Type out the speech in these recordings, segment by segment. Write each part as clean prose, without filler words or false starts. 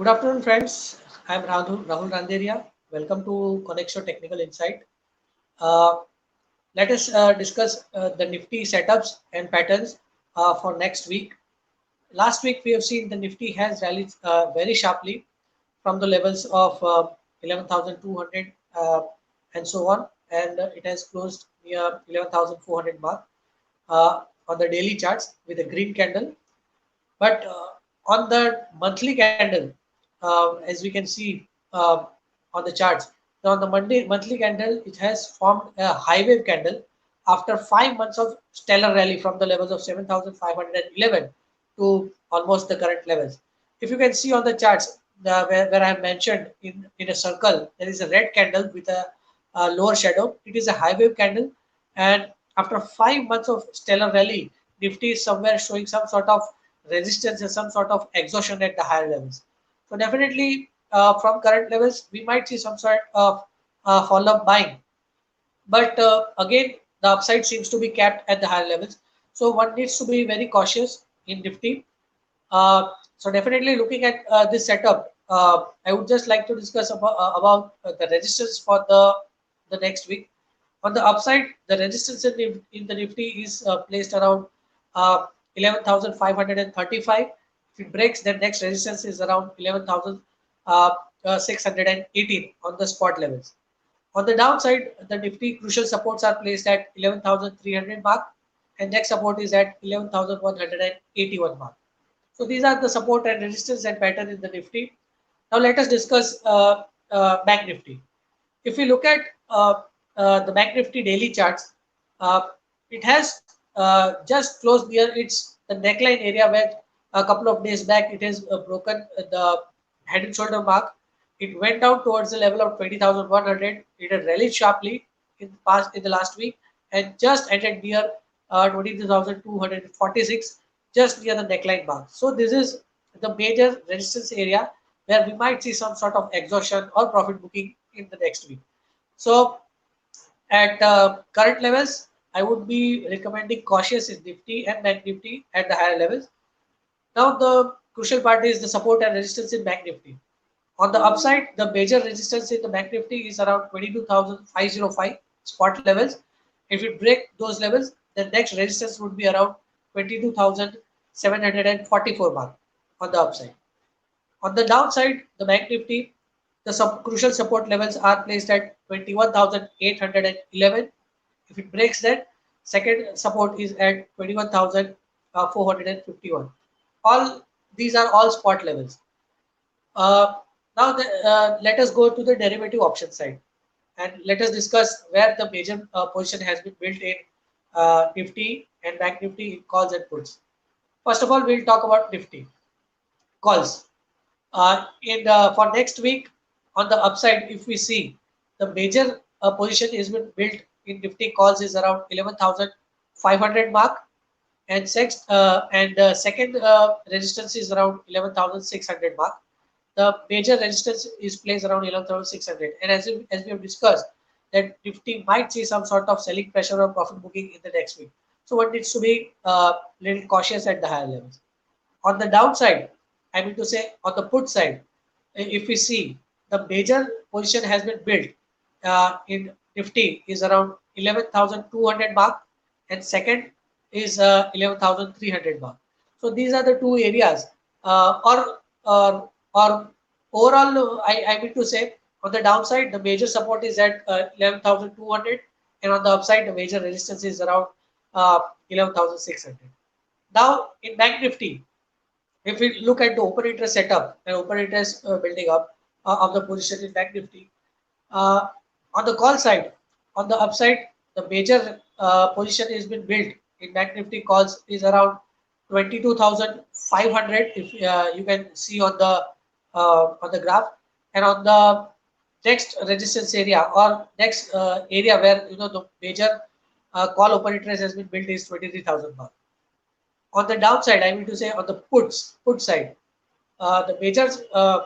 Good afternoon, friends. I'm Rahul Randeria. Welcome to Connexo Technical Insight. Uh, Let us discuss the Nifty setups and patterns for next week. Last week, we have seen the Nifty has rallied very sharply from the levels of 11,200 and so on, and it has closed near 11,400 mark on the daily charts with a green candle. But on the monthly candle, as we can see on the charts, now on the monthly candle, it has formed a high wave candle after 5 months of stellar rally from the levels of 7,511 to almost the current levels. If you can see on the charts, where I have mentioned in a circle, there is a red candle with a lower shadow. It is a high wave candle, and after 5 months of stellar rally, Nifty is somewhere showing some sort of resistance and some sort of exhaustion at the higher levels. So definitely from current levels, we might see some sort of follow-up buying. But again, the upside seems to be capped at the higher levels. So one needs to be very cautious in Nifty. So definitely looking at this setup, I would just like to discuss about the resistance for the next week. On the upside, the resistance in the Nifty is placed around 11,535. If it breaks, then next resistance is around 11,618 on the spot levels. On the downside, the Nifty crucial supports are placed at 11,300 mark, and next support is at 11,181 mark. So these are the support and resistance and pattern in the Nifty. Now let us discuss Bank Nifty. If we look at the Bank Nifty daily charts, uh, it has just closed near its the neckline area where a couple of days back it has broken the head and shoulder mark. It went down towards the level of 20,100. It had rallied sharply in the last week and just ended near 22,246, just near the neckline mark. So this is the major resistance area where we might see some sort of exhaustion or profit booking in the next week. So at current levels, I would be recommending cautious in Nifty and Bank Nifty at the higher levels. Now the crucial part is the support and resistance in Bank Nifty. On the upside, the major resistance in the Bank Nifty is around 22,505 spot levels. If it break those levels, the next resistance would be around 22,744 mark on the upside. On the downside, the Bank Nifty, the crucial support levels are placed at 21,811. If it breaks that, second support is at 21,451. All these are all spot levels. Uh, now let us go to the derivative option side and let us discuss where the major position has been built in Nifty and Bank Nifty in calls and puts. First of all, we'll talk about Nifty calls. In For next week, on the upside, if we see the major position is been built in Nifty calls is around 11,500 mark, and second resistance is around 11,600 mark. The major resistance is placed around 11,600, and as we have discussed, that Nifty might see some sort of selling pressure or profit booking in the next week. So one needs to be little cautious at the higher levels. On the downside, I mean to say on the put side, if we see the major position has been built in Nifty is around 11,200 mark, and second is 11,300 mark. So these are the two areas. Or overall, I mean to say on the downside, the major support is at 11,200, and on the upside, the major resistance is around 11,600. Now in Bank Nifty, if we look at the open interest setup and open interest building up of the position in Bank Nifty, uh, on the call side, on the upside, the major position has been built in Bank Nifty calls is around 22,500. If you can see on the graph, and on the next resistance area or next area where the major call open interest has been built is 23,000 mark. On the downside, I mean to say on the put side, the uh,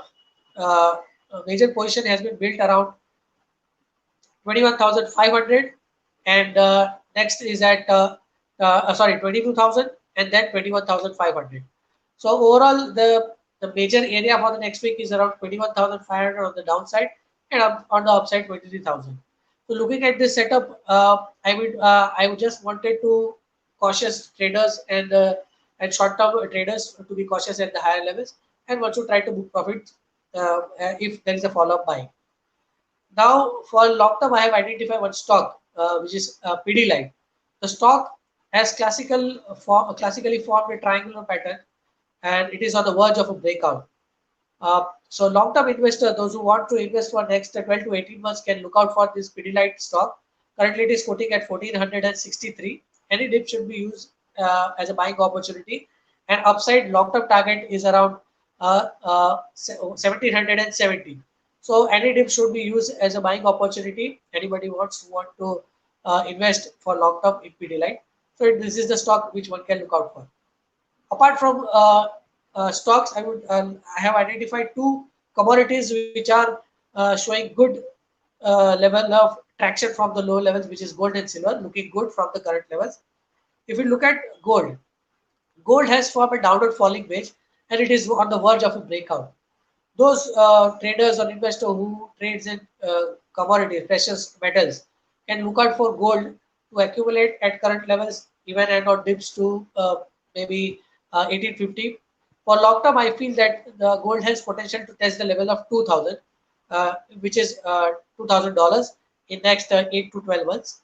major position has been built around 21,500, and next is at sorry, 22,000 and then 21,500. So overall, the The major area for the next week is around 21,500 on the downside and on the upside 23,000. So looking at this setup, I would just wanted to cautious traders and short-term traders to be cautious at the higher levels and want to try to book profits if there is a follow-up buying. Now, for long term, I have identified one stock, which is Pidilite. The stock has classically formed a triangular pattern, and it is on the verge of a breakout. So, long-term investor, those who want to invest for next 12 to 18 months, can look out for this Pidilite stock. Currently, it is quoting at 1463. Any dip should be used as a buying opportunity, and upside long-term target is around 1770. So any dip should be used as a buying opportunity. Anybody want to invest for long term in Pidilite. So this is the stock which one can look out for. Apart from stocks, I have identified two commodities which are showing good level of traction from the low levels, which is gold and silver, looking good from the current levels. If you look at gold, gold has formed a downward falling wedge and it is on the verge of a breakout. Those traders or investors who trades in commodities, precious metals, can look out for gold to accumulate at current levels, even and on dips to maybe 1850. For long term, I feel that the gold has potential to test the level of 2000, which is $2,000 in next 8 to 12 months.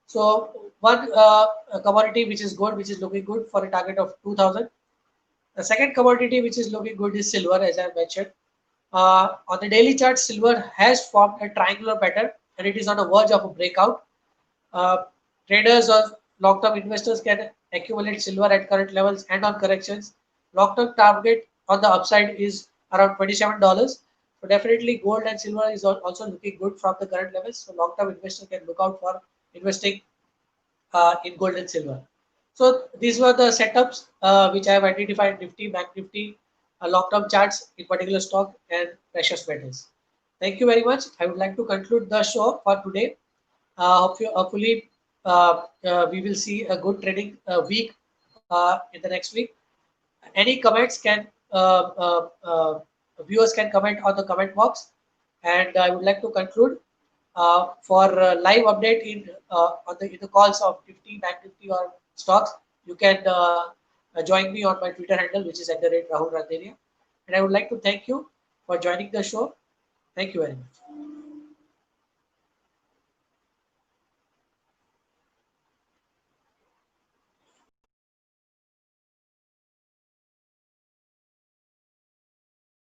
So one commodity which is gold, which is looking good for a target of 2000. The second commodity which is looking good is silver, as I mentioned. On the daily chart, silver has formed a triangular pattern and it is on the verge of a breakout. Uh, Traders or long-term investors can accumulate silver at current levels and on corrections. Long-term target on the upside is around $27. So definitely gold and silver is also looking good from the current levels. So long-term investors can look out for investing in gold and silver. So these were the setups which I have identified: Nifty, Bank Nifty, long-term charts in particular stock and precious metals. Thank you very much. I would like to conclude the show for today. Hopefully, we will see a good trading week in the next week. Any comments can viewers can comment on the comment box, and I would like to conclude for live update in the calls of Nifty, Bank Nifty or stocks. You can join me on my Twitter handle, which is @Rahul Randeria. And I would like to thank you for joining the show. Thank you very much.